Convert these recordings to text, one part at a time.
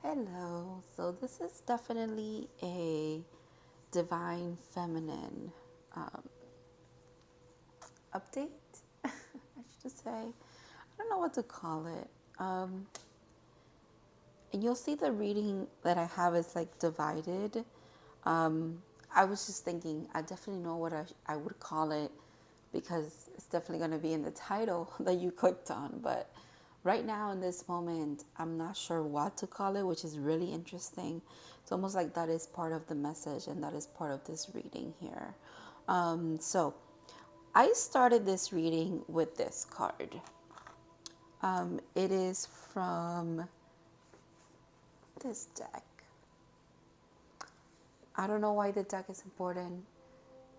Hello. So this is definitely a divine feminine um, update, I should say. I don't know what to call it. And you'll see the reading that I have is like divided. I was just thinking, I definitely know what I would call it because it's definitely going to be in the title that you clicked on. But right now, in this moment, I'm not sure what to call it, which is really interesting. It's almost like that is part of the message and that is part of this reading here. So I started this reading with this card. It is from this deck. I don't know why the deck is important.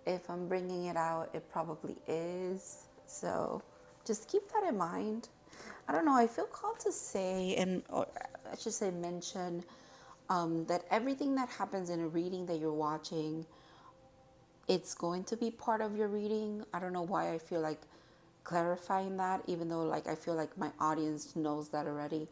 If I'm bringing it out, it probably is. So just keep that in mind. I don't know. I feel called to say, and or I should say, mention that everything that happens in a reading that you're watching, it's going to be part of your reading. I don't know why I feel like clarifying that, even though like I feel like my audience knows that already.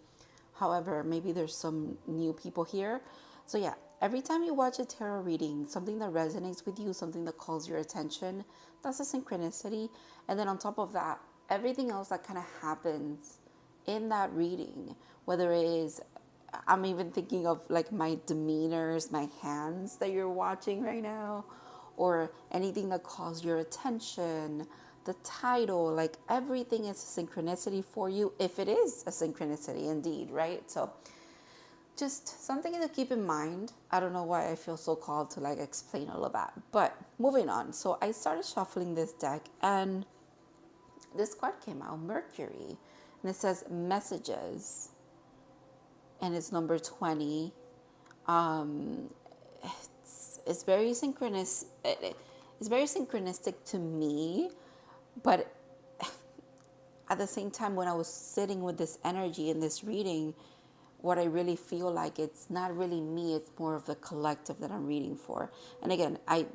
However, maybe there's some new people here. So yeah, every time you watch a tarot reading, something that resonates with you, something that calls your attention, that's a synchronicity. And then on top of that, everything else that kind of happens in that reading, whether it is, I'm even thinking of like my demeanors, my hands that you're watching right now, or anything that calls your attention, the title, like everything is a synchronicity for you if it is a synchronicity indeed, right? So just something to keep in mind. I don't know why I feel so called to like explain all of that, but moving on. So I started shuffling this deck and this card came out, Mercury, and it says messages, and it's number 20. um it's very synchronous. It's very synchronistic to me, but at the same time, when I was sitting with this energy in this reading, what I really feel like, it's not really me, it's more of the collective that I'm reading for. And again, I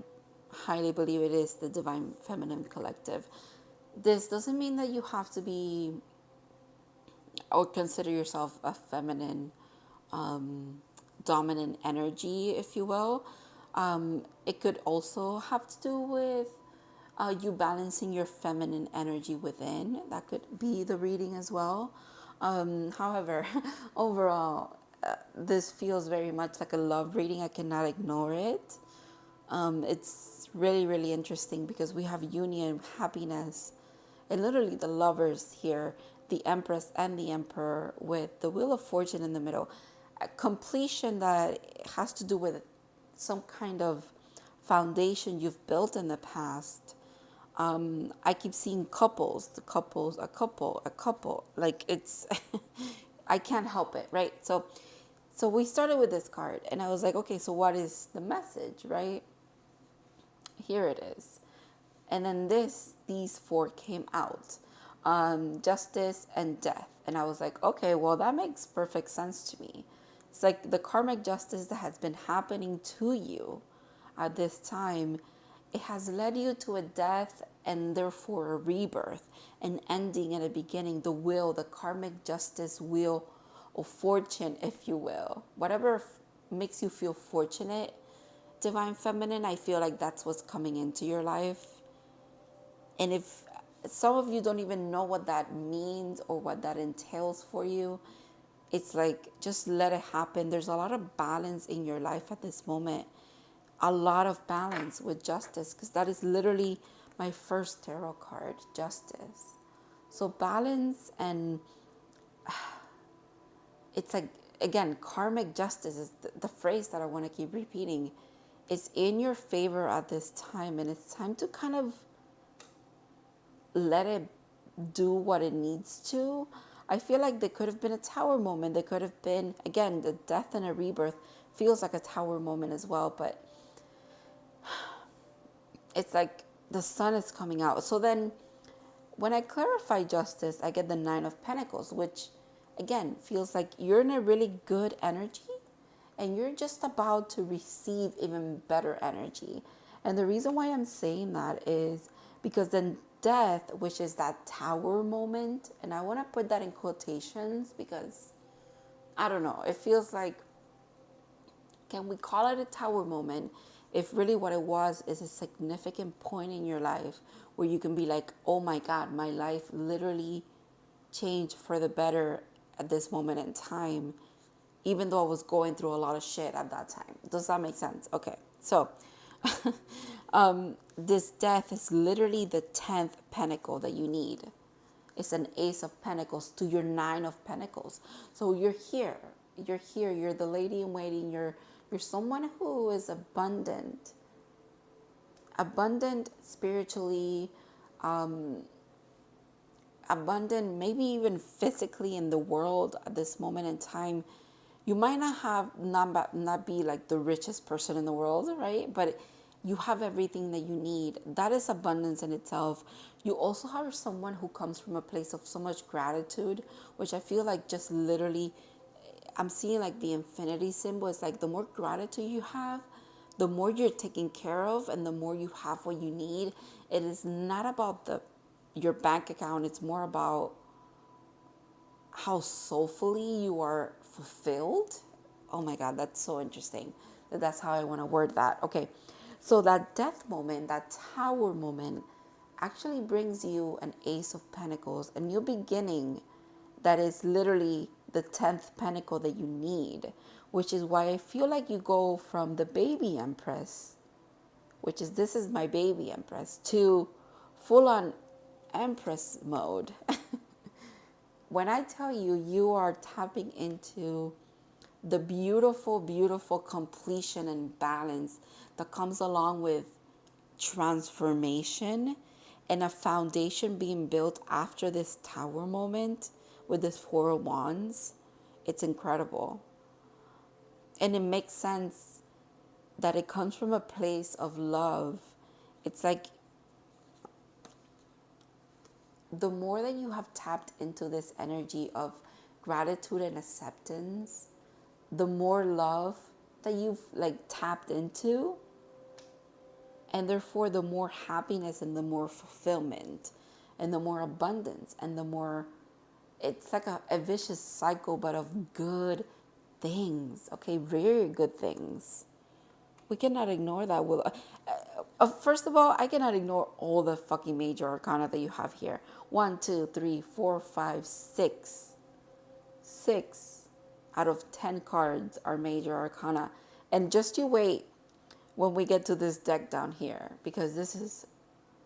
highly believe it is the Divine Feminine Collective. This doesn't mean that you have to be or consider yourself a feminine dominant energy, if you will. It could also have to do with you balancing your feminine energy within. That could be the reading as well. However, overall, this feels very much like a love reading. I cannot ignore it. It's really, really interesting because we have union, happiness, and literally the lovers here, the Empress and the Emperor, with the Wheel of Fortune in the middle. A completion that has to do with some kind of foundation you've built in the past. I keep seeing couples, the couples, a couple. Like it's, I can't help it, right? So we started with this card, and I was like, okay, so what is the message, right? Here it is. And then these four came out, justice and death. And I was like, okay, well, that makes perfect sense to me. It's like the karmic justice that has been happening to you at this time. It has led you to a death and therefore a rebirth, an ending and a beginning. The wheel, the karmic justice wheel of fortune, if you will. Whatever makes you feel fortunate, divine feminine, I feel like that's what's coming into your life. And if some of you don't even know what that means or what that entails for you, it's like just let it happen. There's a lot of balance in your life at this moment, a lot of balance with justice, because that is literally my first tarot card, justice. So balance, and it's like, again, karmic justice is the phrase that I want to keep repeating. It's in your favor at this time, and it's time to kind of let it do what it needs to. I feel like there could have been a tower moment. There could have been, again, the death and a rebirth feels like a tower moment as well, but it's like the sun is coming out. So then when I clarify justice, I get the Nine of Pentacles, which again feels like you're in a really good energy and you're just about to receive even better energy. And the reason why I'm saying that is because then death, which is that tower moment, and I want to put that in quotations because I don't know. It feels like, can we call it a tower moment if really what it was is a significant point in your life where you can be like, oh my God, my life literally changed for the better at this moment in time, even though I was going through a lot of shit at that time. Does that make sense? Okay. So this death is literally the 10th pentacle that you need. It's an ace of pentacles to your 9 of pentacles. So you're here. You're here. You're the lady in waiting. You're someone who is abundant. Abundant spiritually, abundant maybe even physically in the world at this moment in time. You might not be like the richest person in the world, right? But you have everything that you need. That is abundance in itself. You also have someone who comes from a place of so much gratitude, which I feel like just literally, I'm seeing like the infinity symbol. It's like the more gratitude you have, the more you're taken care of, and the more you have what you need. It is not about your bank account. It's more about how soulfully you are fulfilled. Oh my God, that's so interesting. That's how I want to word that. Okay, so that death moment, that tower moment, actually brings you an ace of pentacles, a new beginning that is literally the 10th pentacle that you need, which is why I feel like you go from the baby empress, which is this is my baby empress, to full on empress mode. When I tell you, you are tapping into the beautiful, beautiful completion and balance that comes along with transformation and a foundation being built after this tower moment with this 4 of Wands. It's incredible. And it makes sense that it comes from a place of love. It's like the more that you have tapped into this energy of gratitude and acceptance, the more love that you've like tapped into, and therefore the more happiness and the more fulfillment and the more abundance and the more, it's like a vicious cycle, but of good things. Okay, very good things. We cannot ignore that. First of all, I cannot ignore all the fucking major arcana that you have here. 1, 2, 3, 4, 5, 6. 6 out of 10 cards are major arcana. And just you wait when we get to this deck down here, because this is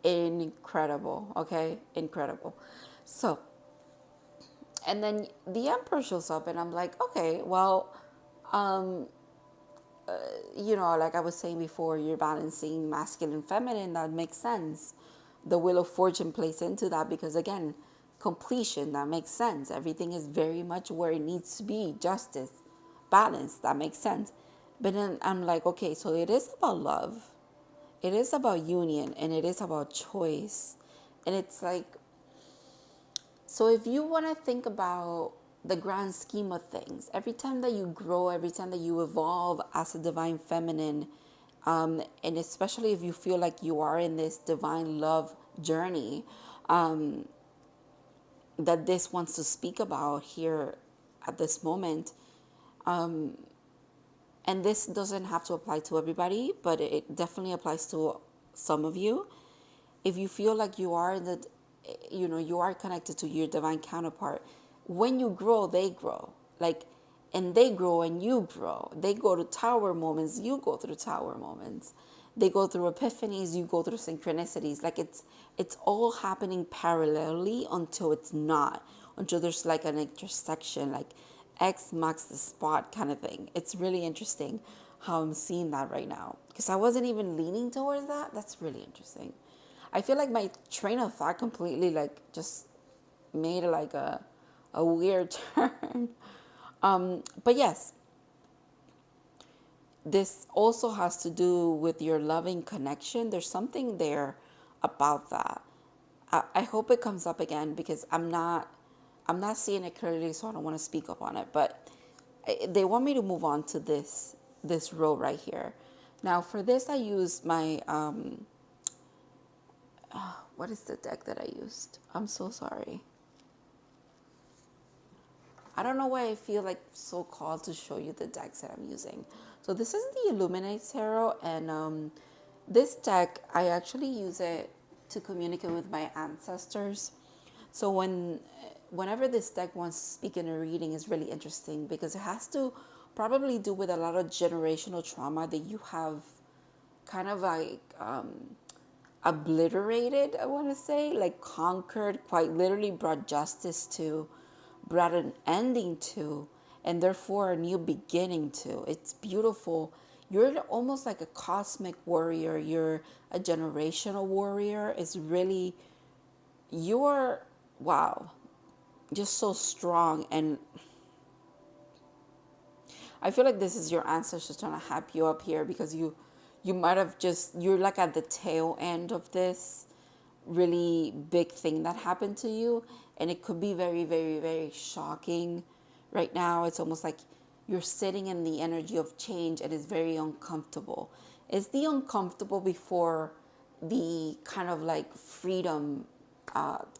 incredible, okay? Incredible. So, and then the Emperor shows up, and I'm like, okay, well, like I was saying before, you're balancing masculine, feminine. That makes sense. The Wheel of Fortune plays into that because, again, completion, that makes sense. Everything is very much where it needs to be. Justice, balance, that makes sense. But then I'm like, okay, so it is about love. It is about union, and it is about choice. And it's like, so if you want to think about the grand scheme of things, every time that you grow, every time that you evolve as a divine feminine, and especially if you feel like you are in this divine love journey, that this wants to speak about here at this moment, and this doesn't have to apply to everybody, but it definitely applies to some of you. If you feel like you are you are connected to your divine counterpart, when you grow, they grow. Like, and they grow and you grow. They go to tower moments, you go through tower moments. They go through epiphanies, you go through synchronicities. Like it's all happening parallelly until it's not, until there's like an intersection, like X marks the spot kind of thing. It's really interesting how I'm seeing that right now, because I wasn't even leaning towards that. That's really interesting. I feel like my train of thought completely like just made like a weird turn. But yes, this also has to do with your loving connection. There's something there about that. I hope it comes up again, because I'm not seeing it clearly, so I don't want to speak up on it. But they want me to move on to this row right here. Now for this, I used my what is the deck that I used? I'm so sorry. I don't know why I feel like so called to show you the decks that I'm using. So this is the Illuminate Tarot, and this deck, I actually use it to communicate with my ancestors. So whenever this deck wants to speak in a reading is really interesting because it has to probably do with a lot of generational trauma that you have kind of like obliterated, I want to say, like conquered, quite literally brought justice to, brought an ending to, and therefore a new beginning to. It's beautiful. You're almost like a cosmic warrior. You're a generational warrior. It's really, you're, wow, just so strong. And I feel like this is your ancestors trying to hype you up here because you might have just, you're like at the tail end of this really big thing that happened to you, and it could be very, very, very shocking right now. It's almost like you're sitting in the energy of change and it's very uncomfortable. It's the uncomfortable before the kind of like freedom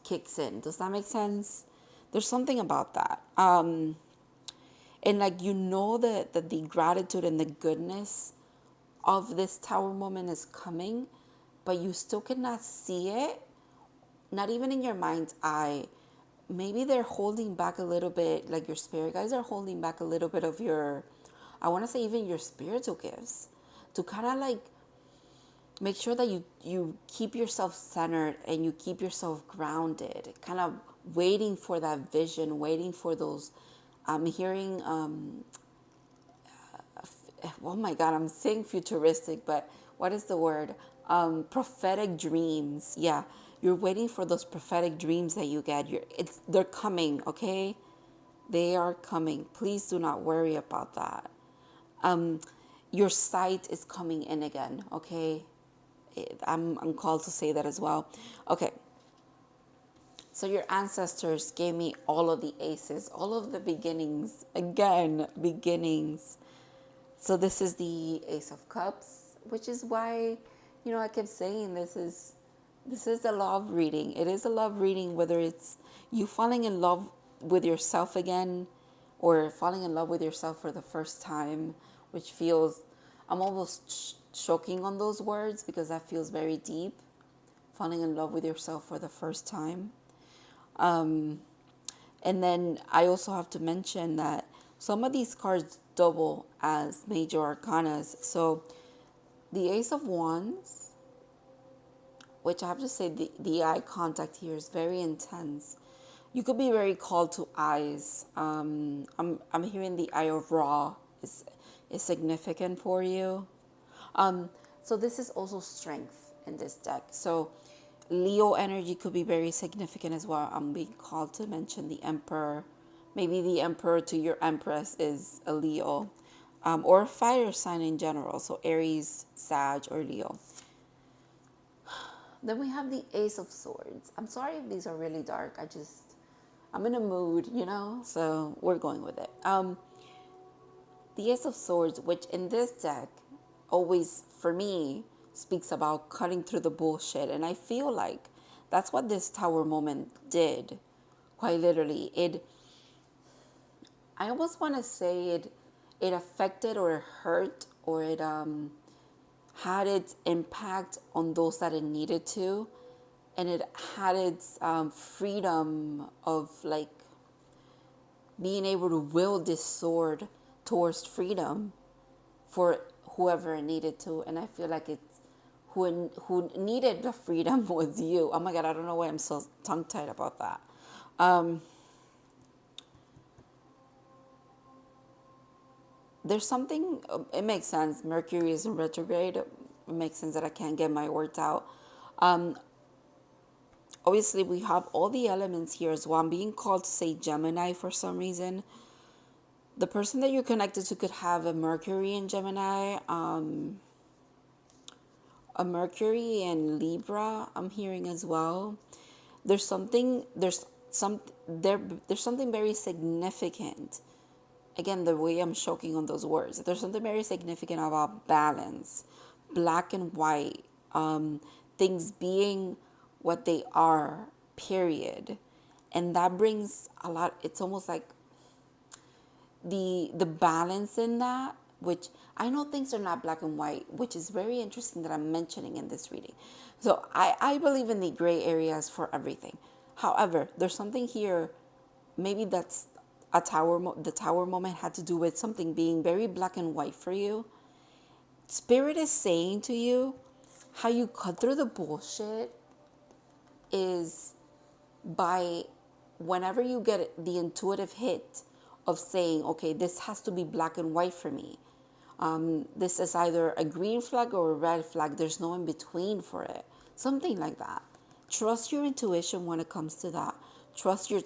kicks in. Does that make sense? There's something about that. And like, you know, that the gratitude and the goodness of this tower moment is coming, but you still cannot see it, not even in your mind's eye. Maybe they're holding back a little bit, like your spirit guides are holding back a little bit of your, I want to say even your spiritual gifts, to kind of like make sure that you keep yourself centered and you keep yourself grounded, kind of waiting for that vision, waiting for those. I'm hearing, oh my God, I'm saying futuristic, but what is the word? Prophetic dreams. Yeah, you're waiting for those prophetic dreams that you get. They're coming, okay? They are coming. Please do not worry about that. Your sight is coming in again, okay? I'm called to say that as well. Okay. So your ancestors gave me all of the aces, all of the beginnings. Again, beginnings. So this is the Ace of Cups, which is why, I kept saying this is a love reading. It is a love reading, whether it's you falling in love with yourself again or falling in love with yourself for the first time, which feels, I'm almost choking on those words because that feels very deep. Falling in love with yourself for the first time. And then I also have to mention that some of these cards double as major arcanas. So the Ace of Wands, which I have to say the eye contact here is very intense. You could be very called to eyes. I'm hearing the Eye of Ra is significant for you. So this is also strength in this deck. So Leo energy could be very significant as well. I'm being called to mention the Emperor. Maybe the Emperor to your Empress is a Leo, or a fire sign in general. So Aries, Sag, or Leo. Then we have the Ace of Swords. I'm sorry if these are really dark. I'm in a mood, so we're going with it. The Ace of Swords, which in this deck always, for me, speaks about cutting through the bullshit. And I feel like that's what this tower moment did, quite literally. I almost want to say it affected or it hurt or it had its impact on those that it needed to. And it had its freedom of like being able to wield this sword towards freedom for whoever it needed to. And I feel like it's who needed the freedom was you. Oh my God, I don't know why I'm so tongue-tied about that. There's something, it makes sense. Mercury is in retrograde. It makes sense that I can't get my words out. Obviously, we have all the elements here as well. I'm being called to say Gemini for some reason. The person that you're connected to could have a Mercury in Gemini, a Mercury in Libra, I'm hearing as well. There's something very significant. Again, the way I'm choking on those words. There's something very significant about balance, black and white, things being what they are, period. And that brings a lot, it's almost like the balance in that, which I know things are not black and white, which is very interesting that I'm mentioning in this reading. So I believe in the gray areas for everything. However, there's something here, maybe that's a the tower moment had to do with something being very black and white for you. Spirit is saying to you, how you cut through the bullshit is by whenever you get the intuitive hit of saying, okay, this has to be black and white for me. This is either a green flag or a red flag. There's no in between for it. Something like that. Trust your intuition when it comes to that. Trust your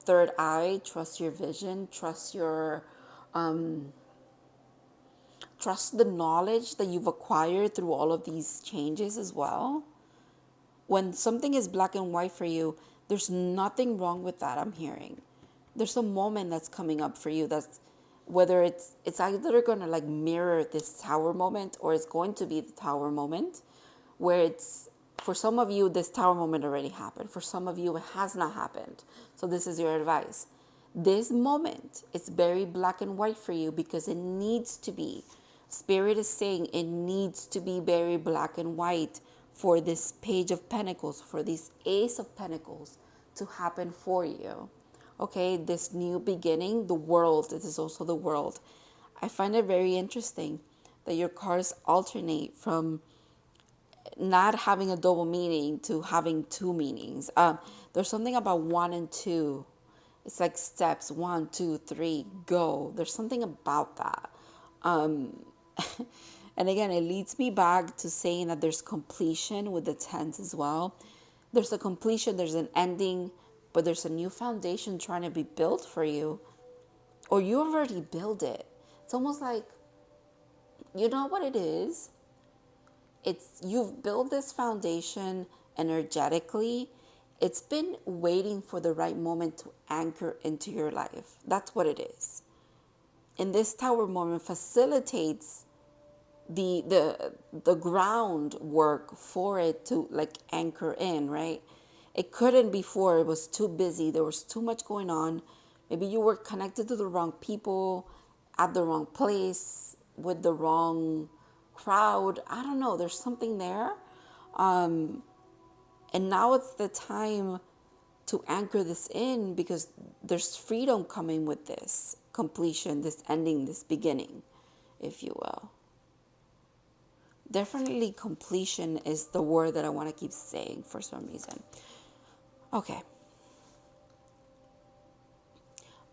third eye. Trust your vision. Trust your trust the knowledge that you've acquired through all of these changes as well. When something is black and white for you, there's nothing wrong with that, I'm hearing. There's a moment that's coming up for you that's, whether it's either going to like mirror this tower moment, or it's going to be the tower moment, where it's, for some of you, this tower moment already happened. For some of you, it has not happened. So this is your advice. This moment, it's very black and white for you because it needs to be. Spirit is saying it needs to be very black and white for this Page of Pentacles, for this Ace of Pentacles to happen for you. Okay, this new beginning, the world, this is also the world. I find it very interesting that your cards alternate from not having a double meaning to having two meanings. There's something about 1 and 2. It's like steps, 1, 2, 3, go. There's something about that. And again, it leads me back to saying that there's completion with the tense as well. There's a completion, there's an ending, but there's a new foundation trying to be built for you. Or you already built it. It's almost like, you know what it is? It's, you've built this foundation energetically. It's been waiting for the right moment to anchor into your life. That's what it is. And this tower moment facilitates the groundwork for it to like anchor in, right? It couldn't before. It was too busy. There was too much going on. Maybe you were connected to the wrong people, at the wrong place, with the wrong crowd. I don't know. There's something there. And now it's the time to anchor this in, because there's freedom coming with this completion, this ending, this beginning, if you will. Definitely completion is the word that I want to keep saying for some reason. Okay.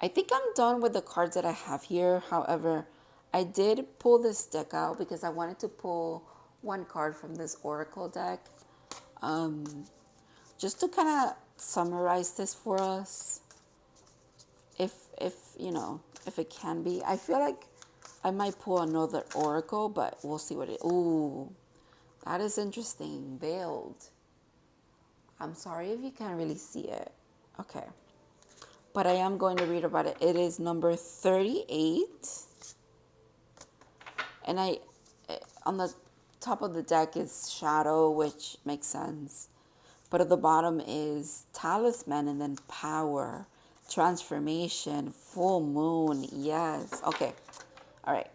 I think I'm done with the cards that I have here. However, I did pull this deck out because I wanted to pull one card from this Oracle deck. Just to kind of summarize this for us. If you know, if it can be. I feel like I might pull another Oracle, but we'll see what it... Ooh, that is interesting. Veiled. I'm sorry if you can't really see it. Okay. But I am going to read about it. It is number 38. And on the top of the deck is Shadow, which makes sense. But at the bottom is Talisman, and then Power, Transformation, Full Moon. Yes. Okay. All right.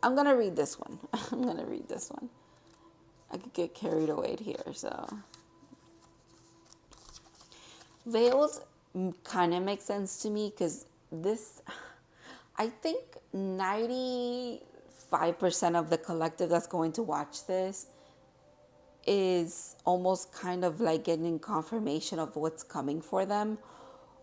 I'm going to read this one. I'm going to read this one. I could get carried away here, so. Veiled kind of makes sense to me because this, I think 95% of the collective that's going to watch this is almost kind of like getting confirmation of what's coming for them,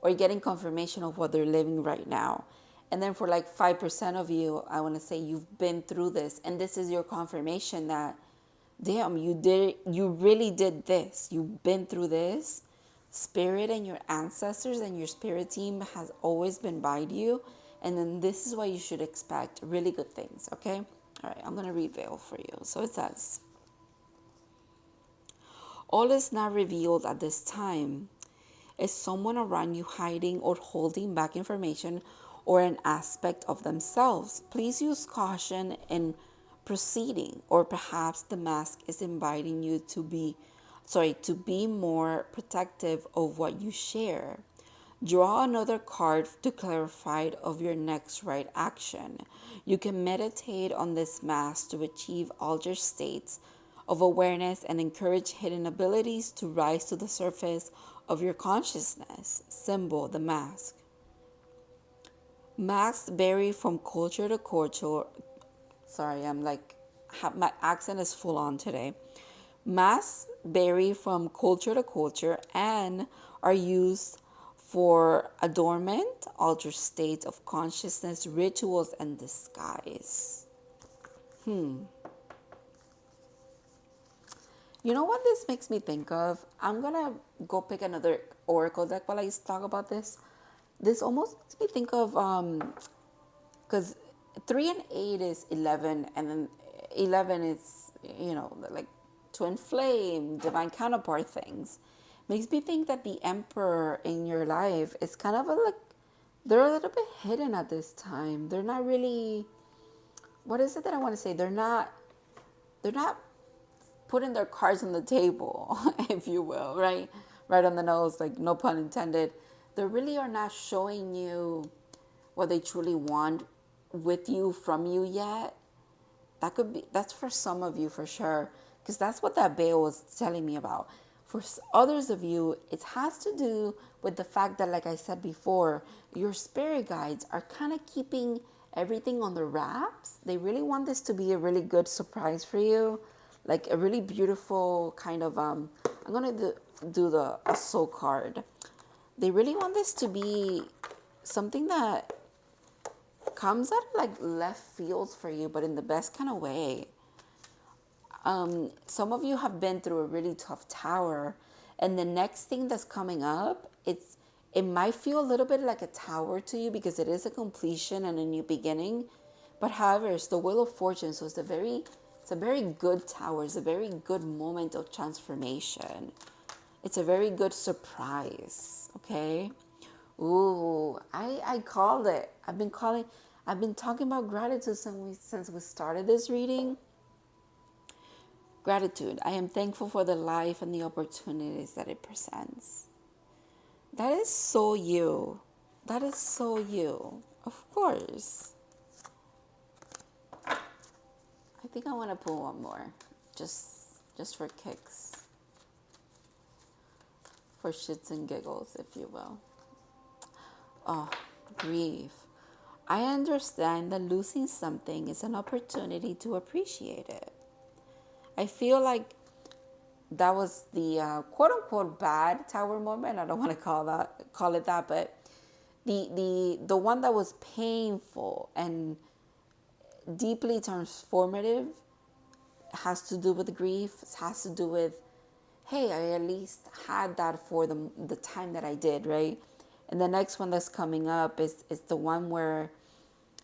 or getting confirmation of what they're living right now. And then for like 5% of you, I want to say you've been through this, and this is your confirmation that, damn, you really did this. You've been through this. Spirit and your ancestors and your spirit team has always been by you. And then this is what you should expect. Really good things, okay? All right, I'm going to read Veil for you. So it says, all is not revealed at this time. Is someone around you hiding or holding back information or an aspect of themselves? Please use caution in proceeding, or perhaps the mask is inviting you to be more protective of what you share. Draw another card to clarify of your next right action. You can meditate on this mask to achieve altered states of awareness and encourage hidden abilities to rise to the surface of your consciousness. Symbol, the mask. Masks vary from culture to culture. Sorry, my accent is full on today. Masks vary from culture to culture and are used for adornment, altered states of consciousness, rituals, and disguise. You know what this makes me think of? I'm gonna go pick another oracle deck while I talk about this. This almost makes me think of because 3 and 8 is 11, and then 11 is, like twin flame, divine counterpart things. Makes me think that the emperor in your life is kind of they're a little bit hidden at this time. They're not really, what is it that I want to say? They're not putting their cards on the table, if you will, right? Right on the nose, like no pun intended. They really are not showing you what they truly want with you, from you yet. That's for some of you for sure, because that's what that veil was telling me about. For others of you, it has to do with the fact that, like I said before, your spirit guides are kind of keeping everything on the wraps. They really want this to be a really good surprise for you, like a really beautiful kind of I'm gonna do a soul card. They really want this to be something that comes out of like left fields for you, but in the best kind of way. Some of you have been through a really tough tower, and the next thing that's coming up, it might feel a little bit like a tower to you because it is a completion and a new beginning. But however, it's the wheel of fortune, so it's a very good tower. It's a very good moment of transformation. It's a very good surprise. Okay. Ooh, I called it. I've been talking about gratitude since we started this reading. Gratitude. I am thankful for the life and the opportunities that it presents. That is so you. That is so you. Of course. I think I want to pull one more. Just for kicks. For shits and giggles, if you will. Oh, grief. I understand that losing something is an opportunity to appreciate it. I feel like that was the quote unquote bad tower moment. I don't want to call it that, but the one that was painful and deeply transformative has to do with grief. It has to do with, hey, I at least had that for the time that I did, right? And the next one that's coming up is the one where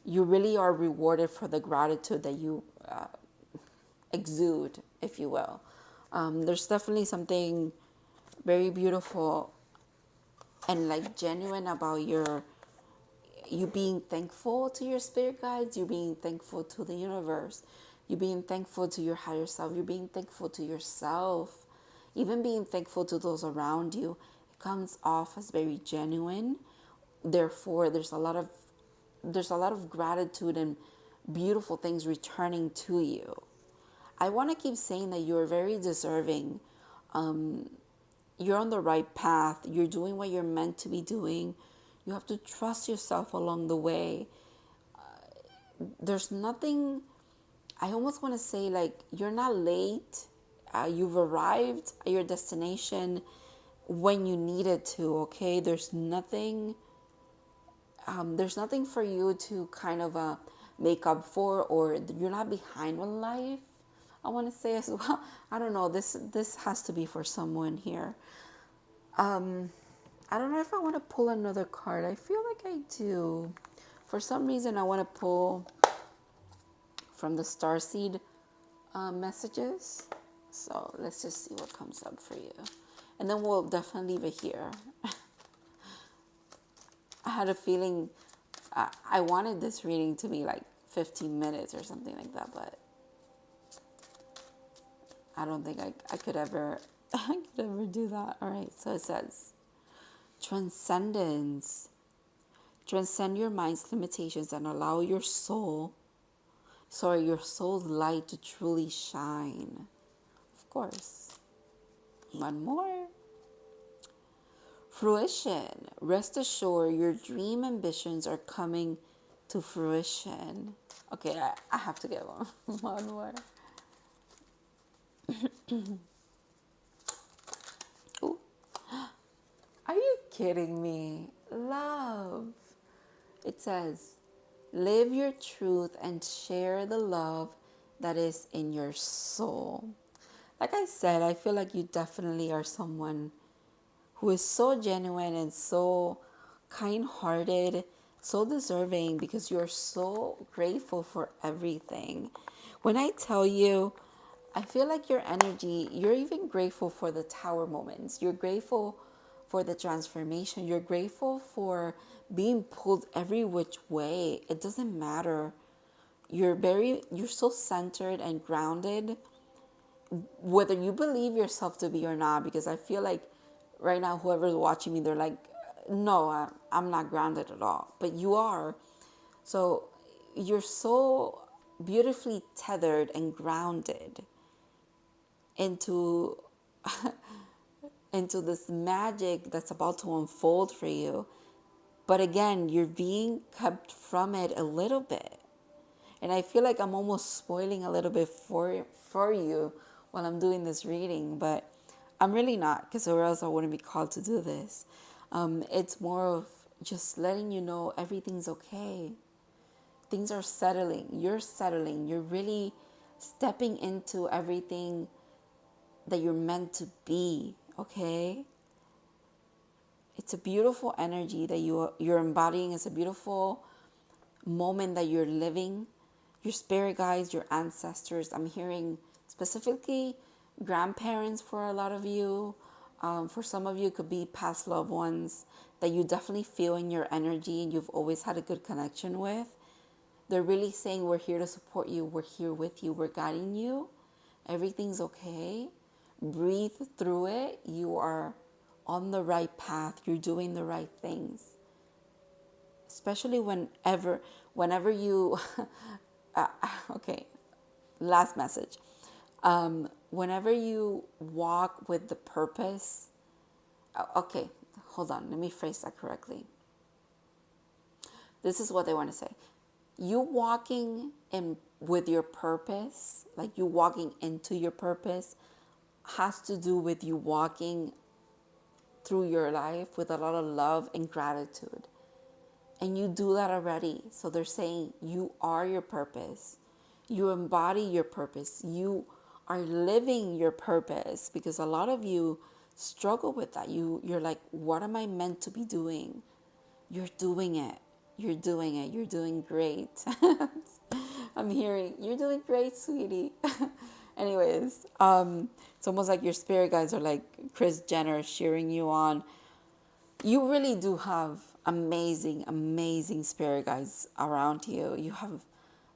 you really are rewarded for the gratitude that you exude, if you will. There's definitely something very beautiful and like genuine about you being thankful to your spirit guides, you being thankful to the universe, you being thankful to your higher self, you're being thankful to yourself, even being thankful to those around you. It comes off as very genuine. Therefore, there's a lot of gratitude and beautiful things returning to you. I want to keep saying that you're very deserving. You're on the right path. You're doing what you're meant to be doing. You have to trust yourself along the way. There's nothing, I almost want to say, like, you're not late. You've arrived at your destination when you needed to, okay? There's nothing for you to kind of make up for, or you're not behind on life, I want to say as well. I don't know. This has to be for someone here. I don't know if I want to pull another card. I feel like I do. For some reason, I want to pull from the Starseed messages. So let's just see what comes up for you. And then we'll definitely leave it here. I had a feeling I wanted this reading to be like 15 minutes or something like that, but I don't think I could ever do that. All right, so it says, Transcendence. Transcend your mind's limitations and allow your your soul's light to truly shine. Of course. One more. Fruition. Rest assured your dream ambitions are coming to fruition. Okay, I have to get one more. Ooh. Are you kidding me? Love. It says, live your truth and share the love that is in your soul. Like I said, I feel like you definitely are someone who is so genuine and so kind-hearted, so deserving, because you're so grateful for everything. When I tell you, I feel like your energy, you're even grateful for the tower moments. You're grateful for the transformation. You're grateful for being pulled every which way. It doesn't matter. You're so centered and grounded, whether you believe yourself to be or not, because I feel like right now whoever's watching me, they're like, no, I'm not grounded at all, but you are. So you're so beautifully tethered and grounded into into this magic that's about to unfold for you. But again, you're being kept from it a little bit. And I feel like I'm almost spoiling a little bit for you while I'm doing this reading, but I'm really not, because or else I wouldn't be called to do this. It's more of just letting you know everything's okay. Things are settling. You're settling. You're really stepping into everything that you're meant to be, okay? It's a beautiful energy that you're embodying. It's a beautiful moment that you're living. Your spirit guides, your ancestors. I'm hearing specifically grandparents for a lot of you. For some of you, it could be past loved ones that you definitely feel in your energy and you've always had a good connection with. They're really saying, we're here to support you. We're here with you. We're guiding you. Everything's okay. Breathe through it. You are on the right path. You're doing the right things. Especially whenever you, okay, last message. Whenever you walk with the purpose, okay, hold on, let me phrase that correctly. This is what they want to say. You walking in with your purpose, like you walking into your purpose, has to do with you walking through your life with a lot of love and gratitude. And you do that already. So they're saying you are your purpose. You embody your purpose. You are living your purpose, because a lot of you struggle with that. You're like, what am I meant to be doing? You're doing it. You're doing it. You're doing great. I'm hearing you're doing great, sweetie. Anyways, it's almost like your spirit guides are like Kris Jenner cheering you on. You really do have amazing, amazing spirit guides around you. You have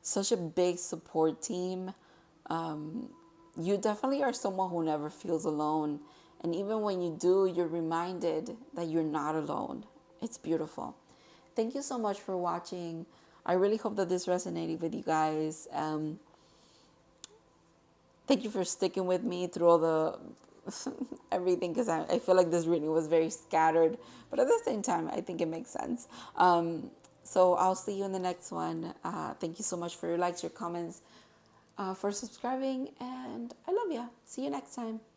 such a big support team. You definitely are someone who never feels alone. And even when you do, you're reminded that you're not alone. It's beautiful. Thank you so much for watching. I really hope that this resonated with you guys. Thank you for sticking with me through all the everything, because I feel like this reading was very scattered, but at the same time I think it makes sense. So I'll see you in the next one. Thank you so much for your likes, your comments, for subscribing, and I love you. See you next time.